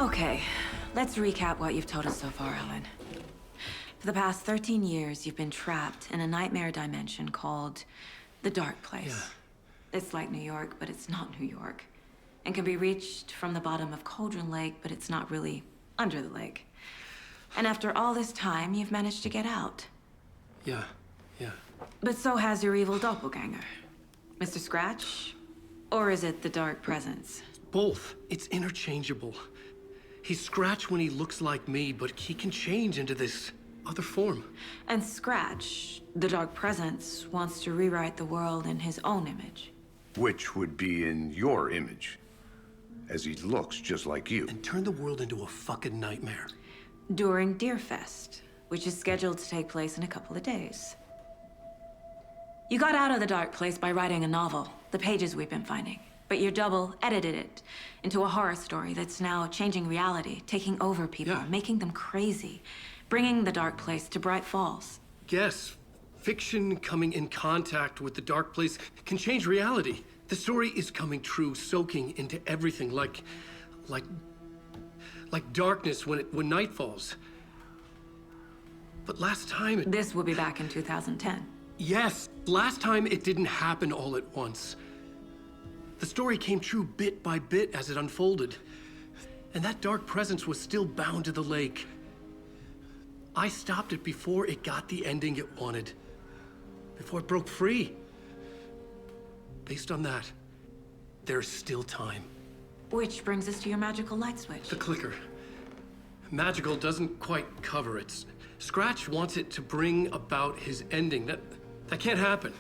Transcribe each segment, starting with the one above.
Okay, let's recap what you've told us so far, Alan. For the past 13 years, you've been trapped in a nightmare dimension called the Dark Place. Yeah. It's like New York, but it's not New York. And can be reached from the bottom of Cauldron Lake, but it's not really under the lake. And after all this time, you've managed to get out. Yeah. But so has your evil doppelganger. Mr. Scratch? Or is it the Dark Presence? Both. It's interchangeable. He's Scratch when he looks like me, but he can change into this other form. And Scratch, the Dark Presence, wants to rewrite the world in his own image. Which would be in your image, as he looks just like you. And turn the world into a fucking nightmare. During Deerfest, which is scheduled to take place in a couple of days. You got out of the Dark Place by writing a novel, the pages we've been finding. But your double edited it into a horror story that's now changing reality, taking over people, Yeah. making them crazy, bringing the Dark Place to Bright Falls. Yes, fiction coming in contact with the Dark Place can change reality. The story is coming true, soaking into everything like darkness when night falls. But last time This will be back in 2010. Yes, last time it didn't happen all at once. The story came true bit by bit as it unfolded. And that dark presence was still bound to the lake. I stopped it before it got the ending it wanted. Before it broke free. Based on that, there's still time. Which brings us to your magical light switch. The clicker. Magical doesn't quite cover it. Scratch wants it to bring about his ending. That can't happen.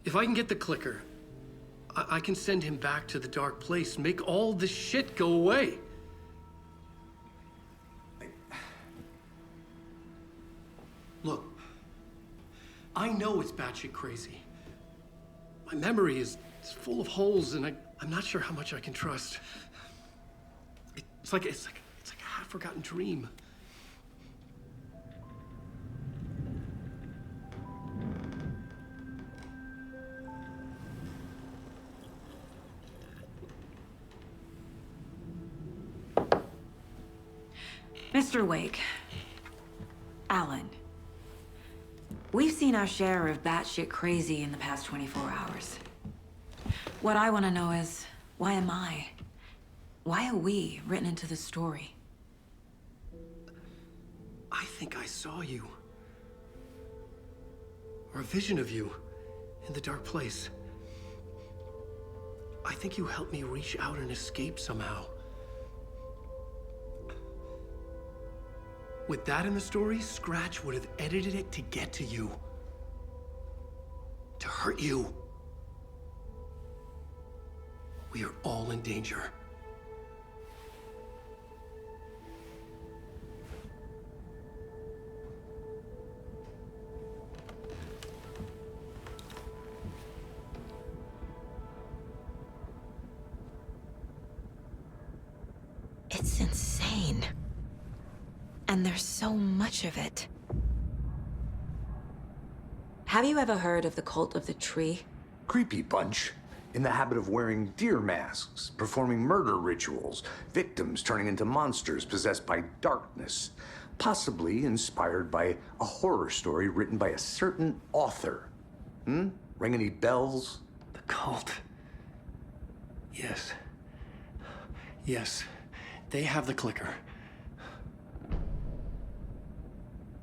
If I can get the clicker, I can send him back to the Dark Place, make all this shit go away. Look, I know it's batshit crazy. My memory is full of holes, and I'm not sure how much I can trust. It's like a half-forgotten dream. Mr. Wake. Alan. We've seen our share of batshit crazy in the past 24 hours. What I want to know is, why am I? Why are we written into the story? I think I saw you. Or a vision of you in the Dark Place. I think you helped me reach out and escape somehow. With that in the story, Scratch would have edited it to get to you. To hurt you. We are all in danger. It's insane. And there's so much of it. Have you ever heard of the Cult of the Tree? Creepy bunch. In the habit of wearing deer masks, performing murder rituals, victims turning into monsters possessed by darkness, possibly inspired by a horror story written by a certain author. Ring any bells? The cult. Yes. Yes. They have the clicker.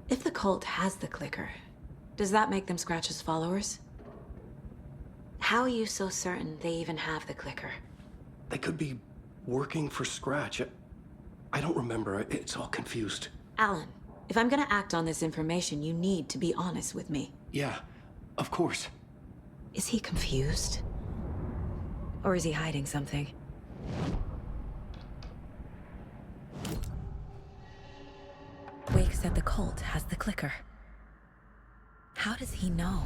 If the cult has the clicker, does that make them Scratch's followers? How are you so certain they even have the clicker? They could be working for Scratch. I don't remember. It's all confused. Alan, if I'm gonna act on this information, you need to be honest with me. Yeah, of course. Is he confused? Or is he hiding something? Wake said the cult has the clicker. How does he know?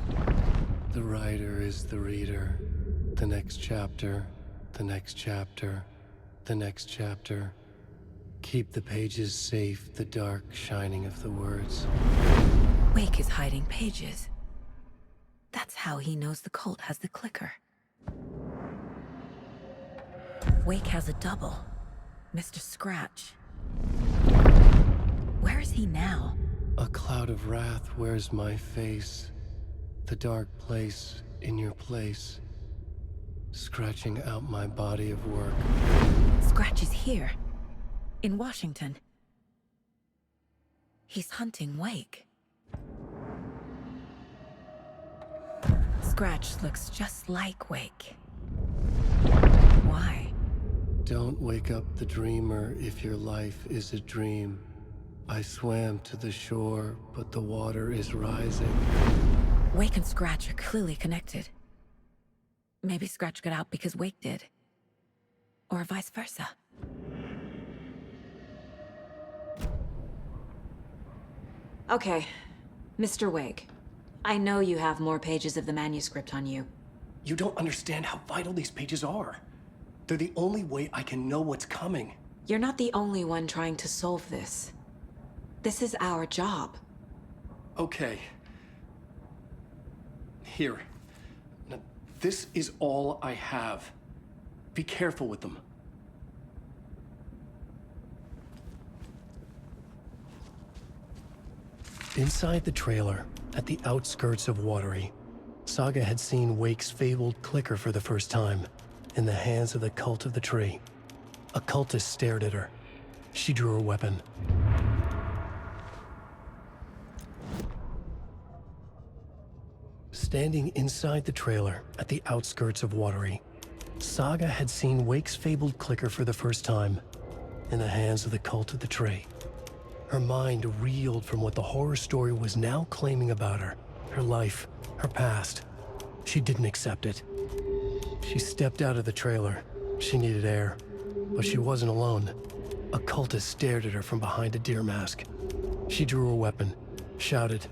The writer is the reader. The next chapter, the next chapter, the next chapter. Keep the pages safe, the dark shining of the words. Wake is hiding pages. That's how he knows the cult has the clicker. Wake has a double. Mr. Scratch. Where is he now? A cloud of wrath wears my face. The dark place in your place. Scratching out my body of work. Scratch is here. In Washington. He's hunting Wake. Scratch looks just like Wake. Why? Don't wake up the dreamer if your life is a dream. I swam to the shore, but the water is rising. Wake and Scratch are clearly connected. Maybe Scratch got out because Wake did. Or vice versa. Okay, Mr. Wake. I know you have more pages of the manuscript on you. You don't understand how vital these pages are. They're the only way I can know what's coming. You're not the only one trying to solve this. This is our job. Okay. Here. Now, this is all I have. Be careful with them. Inside the trailer, at the outskirts of Watery, Saga had seen Wake's fabled clicker for the first time, in the hands of the Cult of the Tree. A cultist stared at her. She drew her weapon. Standing inside the trailer, at the outskirts of Watery, Saga had seen Wake's fabled clicker for the first time, in the hands of the Cult of the Tree. Her mind reeled from what the horror story was now claiming about her, her life, her past. She didn't accept it. She stepped out of the trailer. She needed air, but she wasn't alone. A cultist stared at her from behind a deer mask. She drew her weapon, shouted,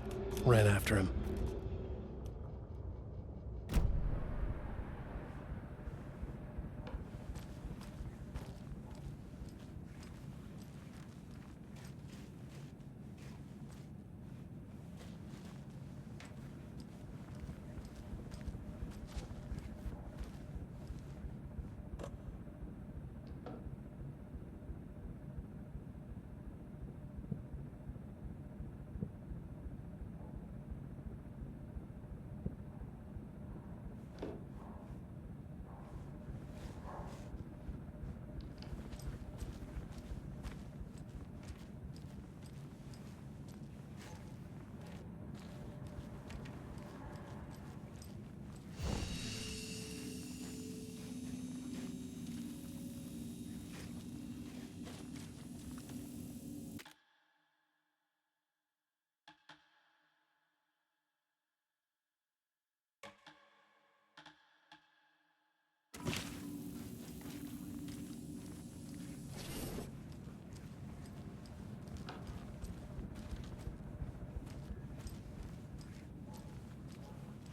ran after him.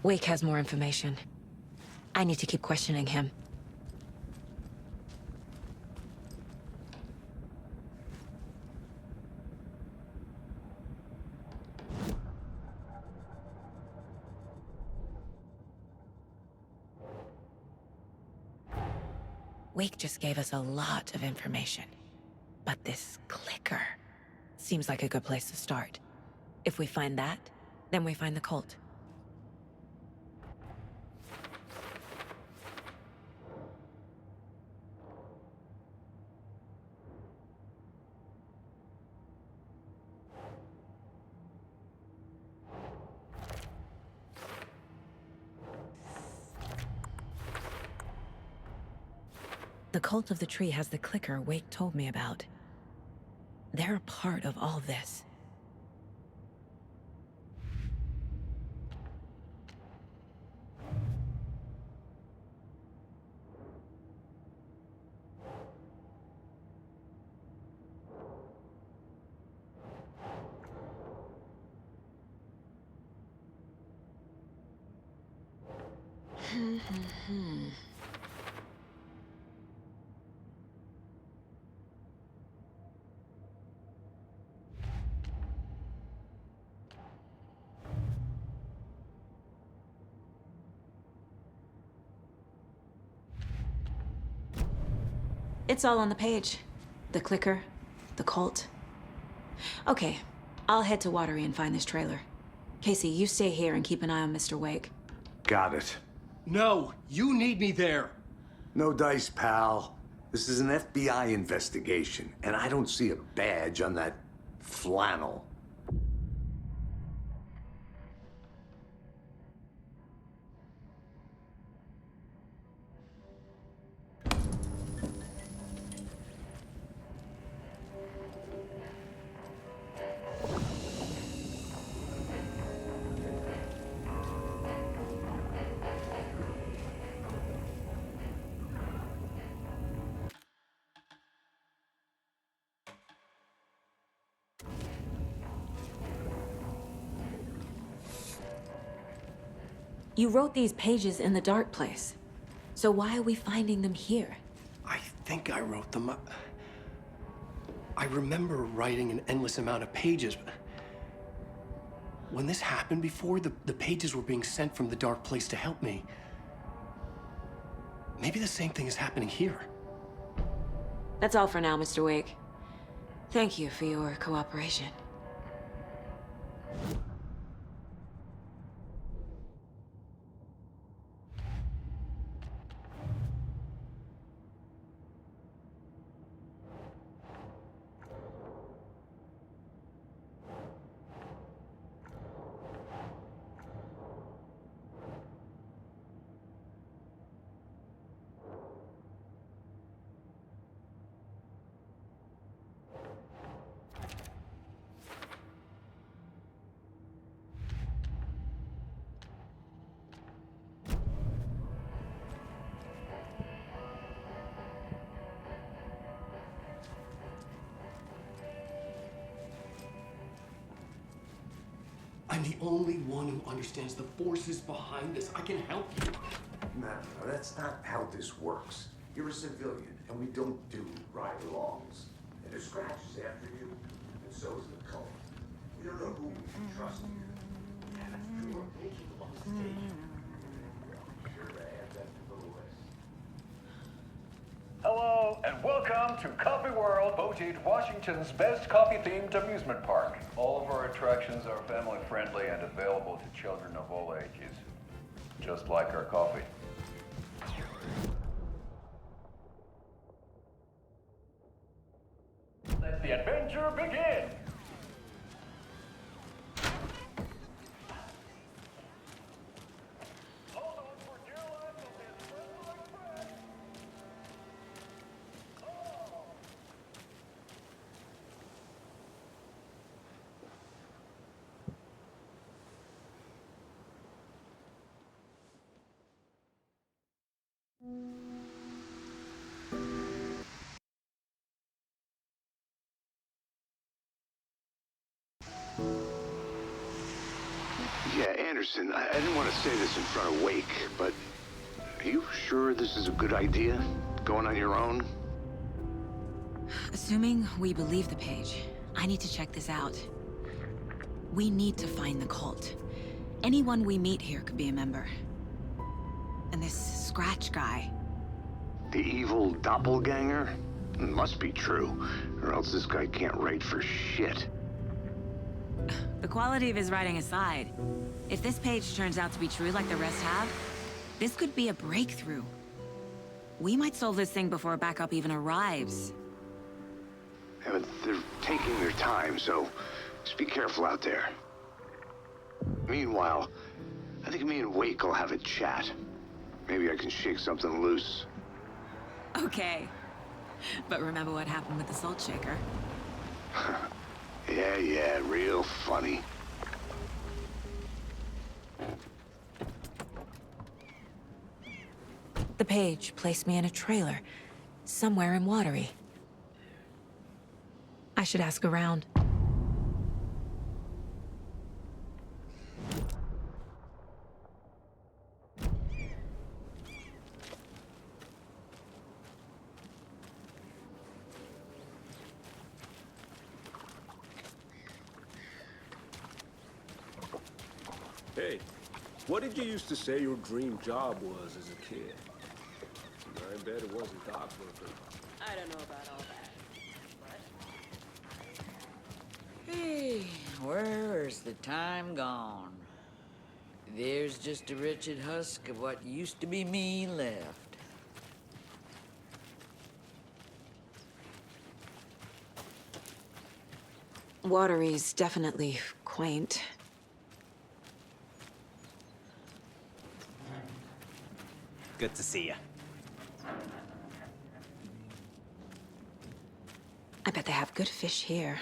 Wake has more information. I need to keep questioning him. Wake just gave us a lot of information. But this clicker seems like a good place to start. If we find that, then we find the cult. The Cult of the Tree has the clicker Wake told me about. They're a part of all this. It's all on the page. The clicker? The cult? Okay, I'll head to Watery and find this trailer. Casey, you stay here and keep an eye on Mr. Wake. Got it. No, you need me there. No dice, pal. This is an FBI investigation, and I don't see a badge on that flannel. You wrote these pages in the dark place. So why are we finding them here? I think I wrote them up. I remember writing an endless amount of pages. When this happened before, the pages were being sent from the dark place to help me. Maybe the same thing is happening here. That's all for now, Mr. Wake. Thank you for your cooperation. I'm the only one who understands the forces behind this. I can help you. No, that's not how this works. You're a civilian, and we don't do ride-alongs. And the Scratch is after you, and so is the cult. We don't know who we can trust here. And if you are making a mistake, be sure to add that to the list. Hello, and welcome to Coffee World, voted Washington's best coffee-themed amusement park. All of our attractions are family-friendly and available to children of all ages, just like our coffee. Let the adventure begin! Hold on for dear life on this Special Express! Yeah, Anderson, I didn't want to say this in front of Wake, but are you sure this is a good idea? Going on your own? Assuming we believe the page, I need to check this out. We need to find the cult. Anyone we meet here could be a member. And this Scratch guy. The evil doppelganger? Must be true, or else this guy can't write for shit. The quality of his writing aside, if this page turns out to be true like the rest have, this could be a breakthrough. We might solve this thing before backup even arrives. Yeah, but they're taking their time, so just be careful out there. Meanwhile, I think me and Wake will have a chat. Maybe I can shake something loose. Okay. But remember what happened with the salt shaker? Yeah, real funny. The page placed me in a trailer, somewhere in Watery. I should ask around. Hey, what did you used to say your dream job was as a kid? I bet it wasn't dock worker. I don't know about all that. Hey, where's the time gone? There's just a wretched husk of what used to be me left. Watery's definitely quaint. Good to see you. I bet they have good fish here.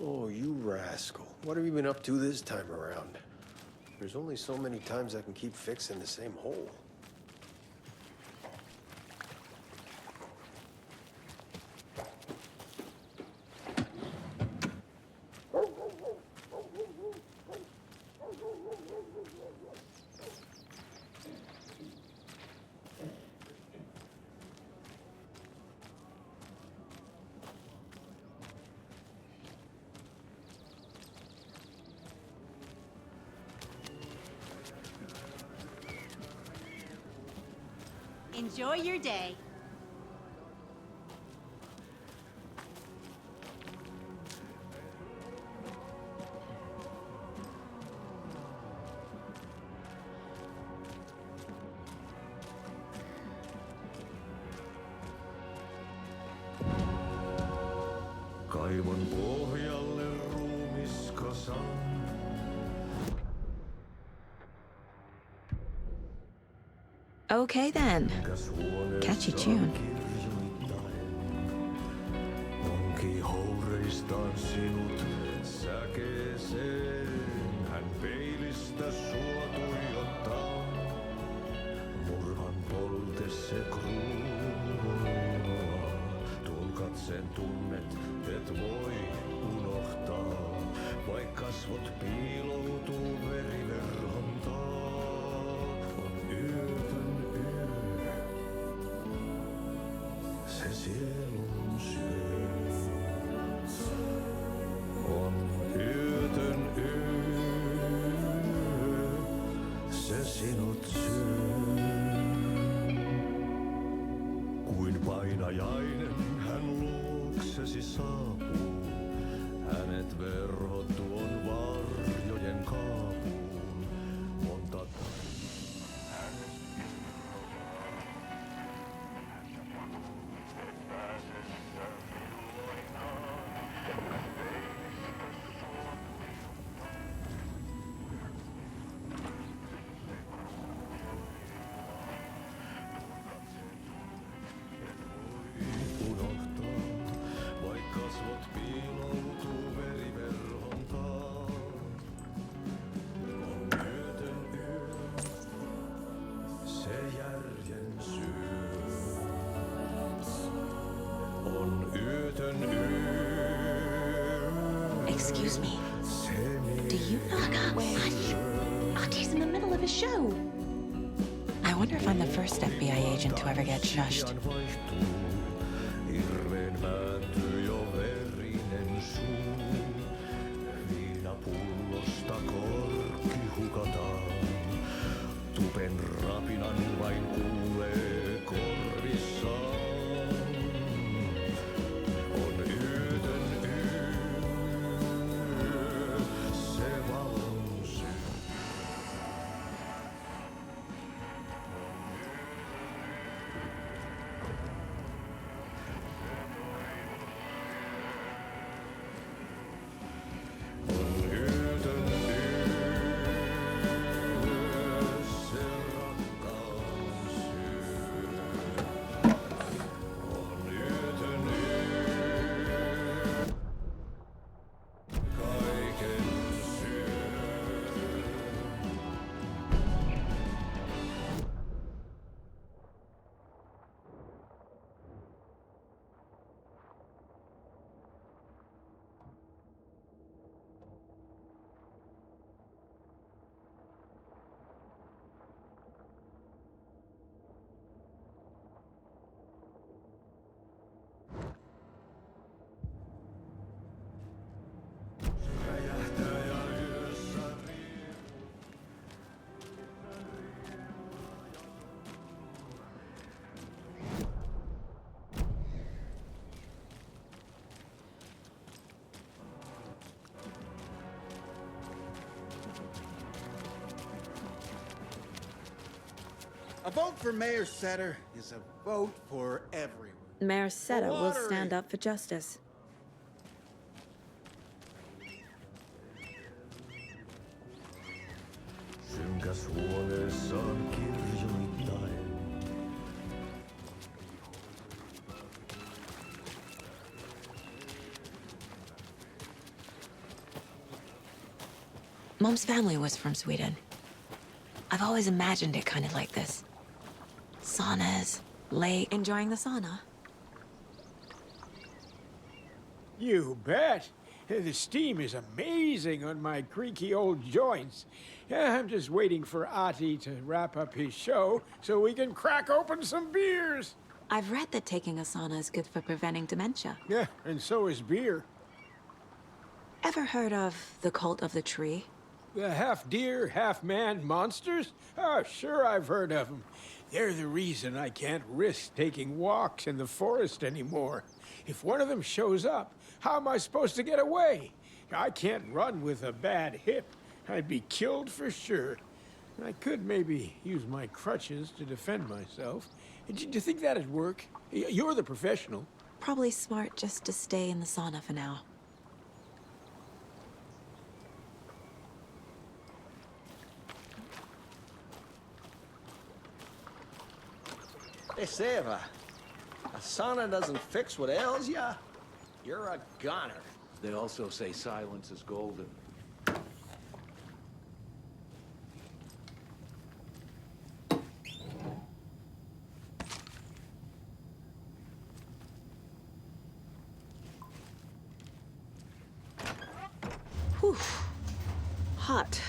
Oh, you rascal. What have you been up to this time around? There's only so many times I can keep fixing the same hole. Enjoy your day. Kaivon pohjalle ruumiskasan. Okay then. Catchy tune. Onki houreistaan sinut säkeeseen. Hän peilistä sua tuijottaa. Murhan polte se kruunua. Tuon katseen tunnet, et voi unohtaa. Vaik kasvot piiloutuu veriverhon taa. On yötön yö. Se sielun syö. On yötön yö. Se sinut syö. Kuin painajainen hän luoksesi saapuu. Hänet verhot tuon varjojen kaapuun. Monta unohtaa, vaik kasvot piiloutuu veriverhon taa. On yötön yö, se järjen syö. On yötön yö, Excuse me. se Do you know? Hush! Artie's in the middle of a show. I wonder if I'm the first FBI agent to ever get shushed. pian vaihtuu. Hirveen vääntyy jo verinen suu. Viinapullosta korkki hukataan. Tupen rapinan vain kuulee korvissaan. On yötön yö, se valon syö. On yötön yö, se rakkaus A vote for Mayor Setter is a vote for everyone. Mayor Seta will lottery. stand up for justice. Synkäs huoneessaan kirjoittain. Mom's family was from Sweden. I've always imagined it kind of like this. Saunas, lake. Enjoying the sauna? You bet. The steam is amazing on my creaky old joints. I'm just waiting for Ati to wrap up his show so we can crack open some beers. I've read that taking a sauna is good for preventing dementia. Yeah, and so is beer. Ever heard of the cult of the tree? The half-deer, half-man monsters? Oh, sure I've heard of them. They're the reason I can't risk taking walks in the forest anymore. If one of them shows up, how am I supposed to get away? I can't run with a bad hip. I'd be killed for sure. I could maybe use my crutches to defend myself. Do you think that'd work? You're the professional. Probably smart just to stay in the sauna for now. They say if a sauna doesn't fix what ails ya, you're a goner. They also say silence is golden. Whew. Hot.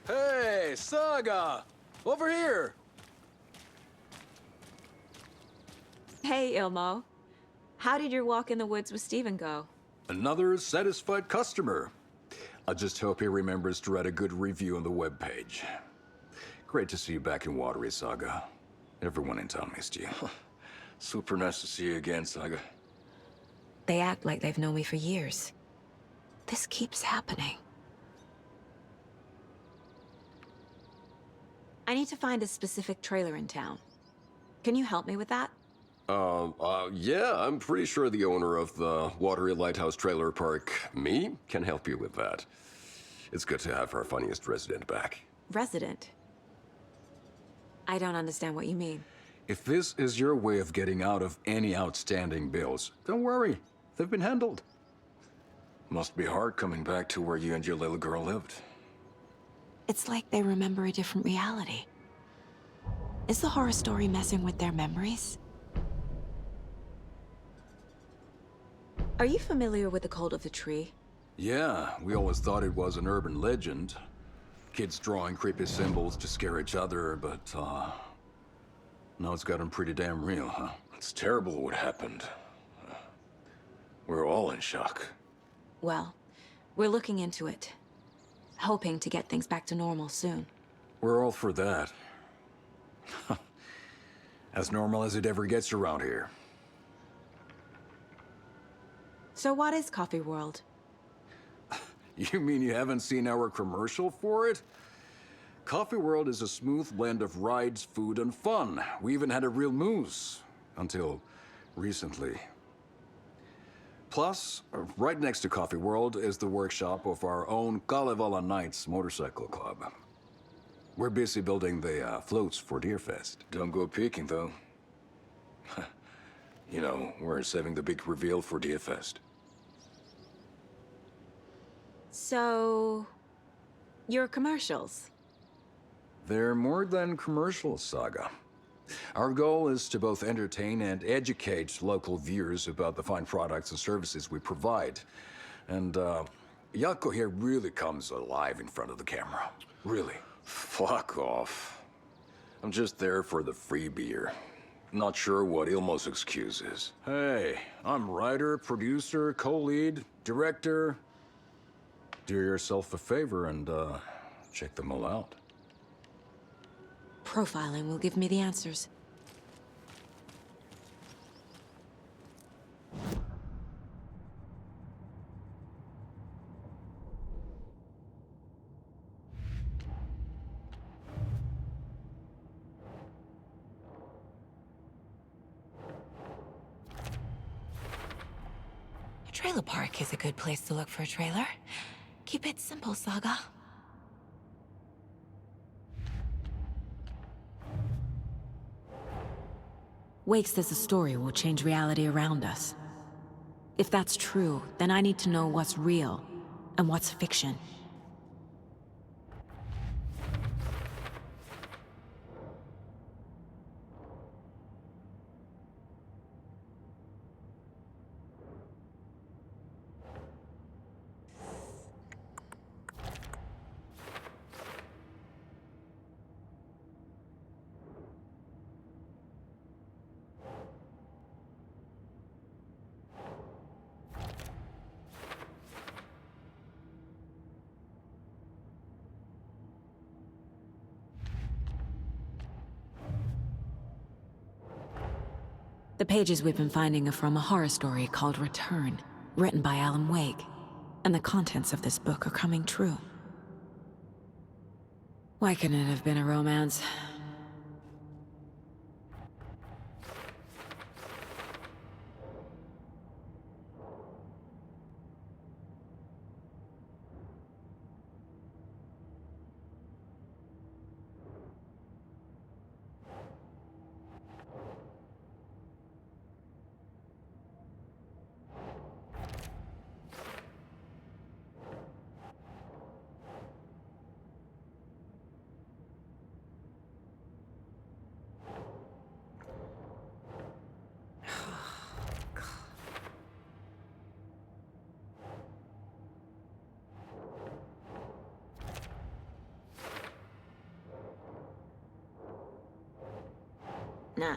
Hey, Saga! Over here! Hey, Ilmo. How did your walk in the woods with Steven go? Another satisfied customer. I just hope he remembers to write a good review on the webpage. Great to see you back in Watery, Saga. Everyone in town missed you. Super nice to see you again, Saga. They act like they've known me for years. This keeps happening. I need to find a specific trailer in town. Can you help me with that? Yeah, I'm pretty sure the owner of the Watery Lighthouse Trailer Park, me, can help you with that. It's good to have our funniest resident back. Resident? I don't understand what you mean. If this is your way of getting out of any outstanding bills, don't worry. They've been handled. Must be hard coming back to where you and your little girl lived. It's like they remember a different reality. Is the horror story messing with their memories? Are you familiar with the cult of the tree? Yeah, we always thought it was an urban legend. Kids drawing creepy symbols to scare each other, but, now it's gotten pretty damn real, huh? It's terrible what happened. We're all in shock. Well, we're looking into it. Hoping to get things back to normal soon. We're all for that. As normal as it ever gets around here. So what is Coffee World? You mean you haven't seen our commercial for it? Coffee World is a smooth blend of rides, food, and fun. We even had a real moose. Until recently. Plus, right next to Coffee World is the workshop of our own Kalevala Knights Motorcycle Club. We're busy building the floats for Deerfest. Don't go peeking, though. You know, we're saving the big reveal for Deerfest. So... your commercials? They're more than commercials, Saga. Our goal is to both entertain and educate local viewers about the fine products and services we provide. And, Jaakko here really comes alive in front of the camera. Really. Fuck off. I'm just there for the free beer. Not sure what Ilmo's excuse is. Hey, I'm writer, producer, co-lead, director. Do yourself a favor and, check them all out. Profiling will give me the answers. A trailer park is a good place to look for a trailer. Keep it simple, Saga. Wake says the story will change reality around us. If that's true, then I need to know what's real and what's fiction. The pages we've been finding are from a horror story called Return, written by Alan Wake. And the contents of this book are coming true. Why couldn't it have been a romance? Nah.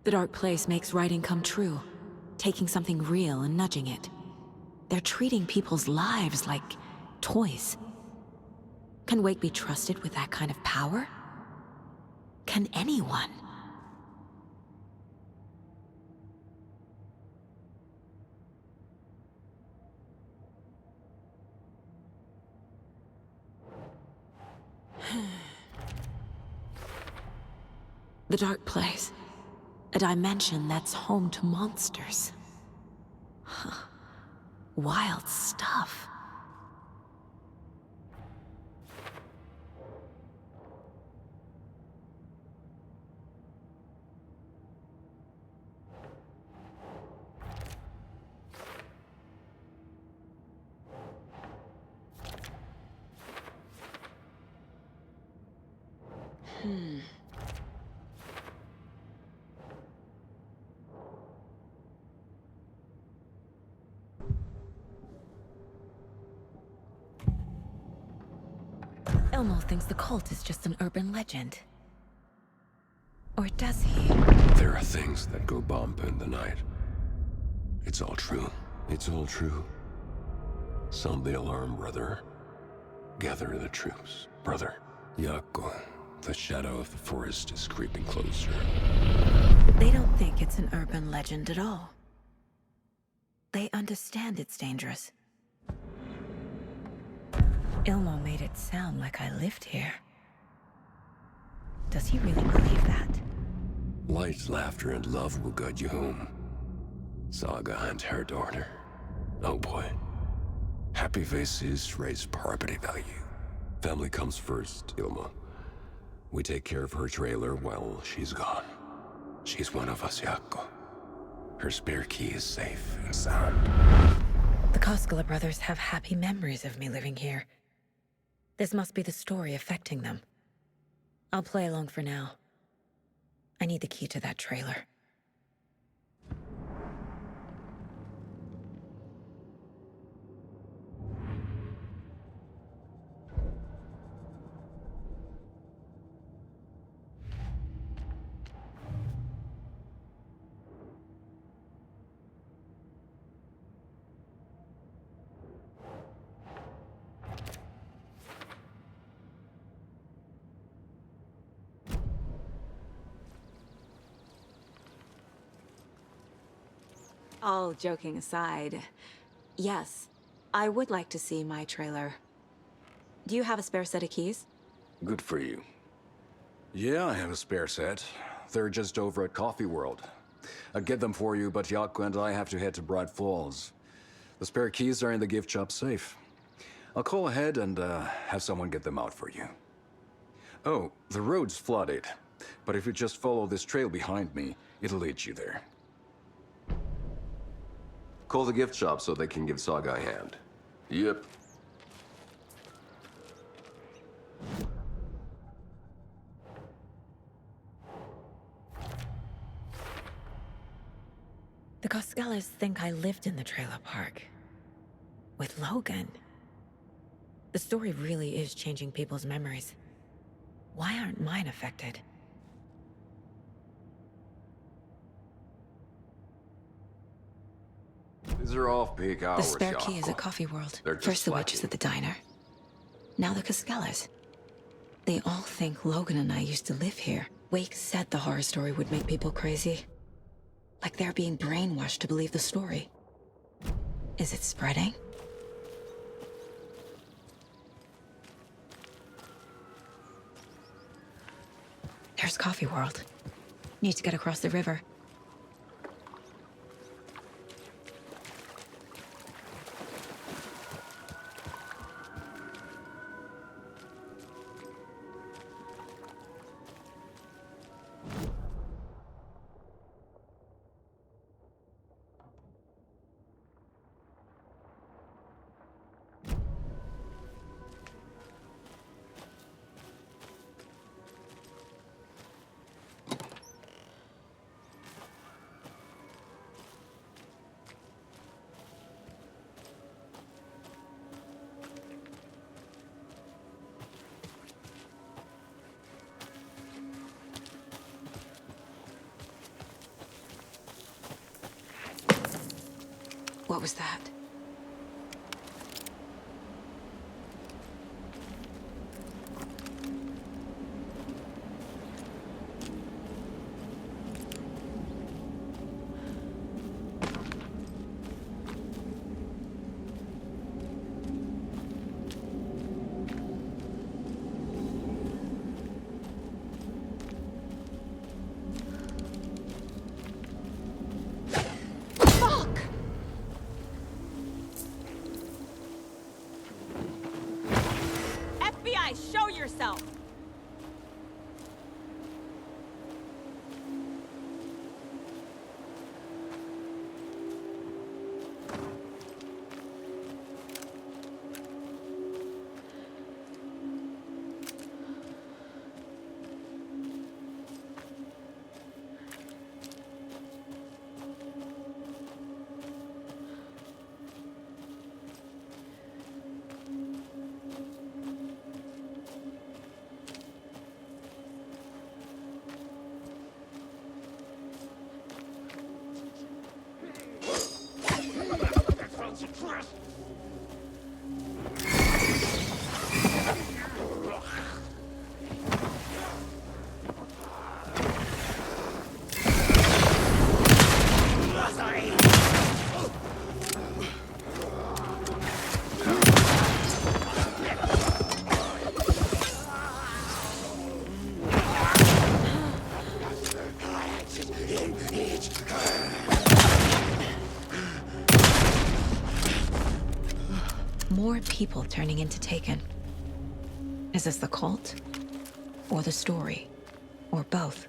The dark place makes writing come true, taking something real and nudging it. They're treating people's lives like toys. Can Wake be trusted with that kind of power? Can anyone? The dark place. A dimension that's home to monsters. Huh. Wild stuff. Elmo thinks the cult is just an urban legend. Or does he? There are things that go bump in the night. It's all true. It's all true. Sound the alarm, brother. Gather the troops, brother. Yako, the shadow of the forest is creeping closer. They don't think it's an urban legend at all. They understand it's dangerous. Ilmo made it sound like I lived here. Does he really believe that? Light, laughter, and love will guide you home. Saga and her daughter. Oh boy. Happy faces raise property value. Family comes first, Ilma. We take care of her trailer while she's gone. She's one of us, Yako. Her spare key is safe and sound. The Koskela brothers have happy memories of me living here. This must be the story affecting them. I'll play along for now. I need the key to that trailer. All joking aside, yes, I would like to see my trailer. Do you have a spare set of keys? Good for you. Yeah, I have a spare set. They're just over at Coffee World. I'd get them for you, but Yako and I have to head to Bright Falls. The spare keys are in the gift shop safe. I'll call ahead and have someone get them out for you. Oh, the road's flooded, but if you just follow this trail behind me, it'll lead you there. Call the gift shop so they can give Saga a hand. Yep. The Koskelas think I lived in the trailer park. With Logan. The story really is changing people's memories. Why aren't mine affected? These are off-peak hours, The spare key is Yako. at Coffee World. They're just First the witches slacking. at the diner. Now the Koskelas. They all think Logan and I used to live here. Wake said the horror story would make people crazy. Like they're being brainwashed to believe the story. Is it spreading? There's Coffee World. Need to get across the river. What was that? yourself. More people turning into Taken. Is this the cult? Or the story? Or both?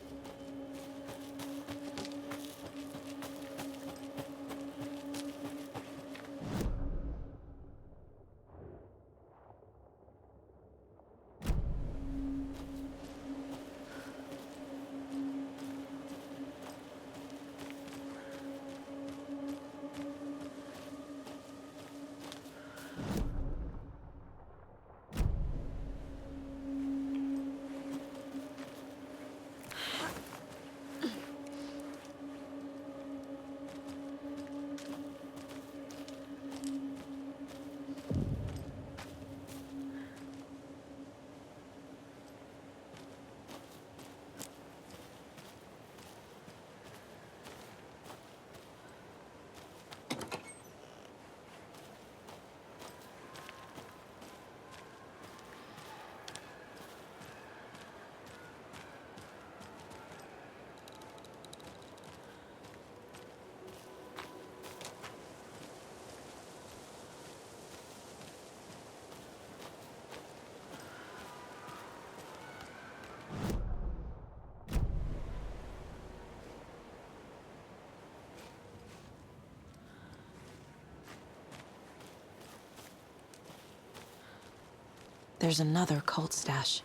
There's another cult stash.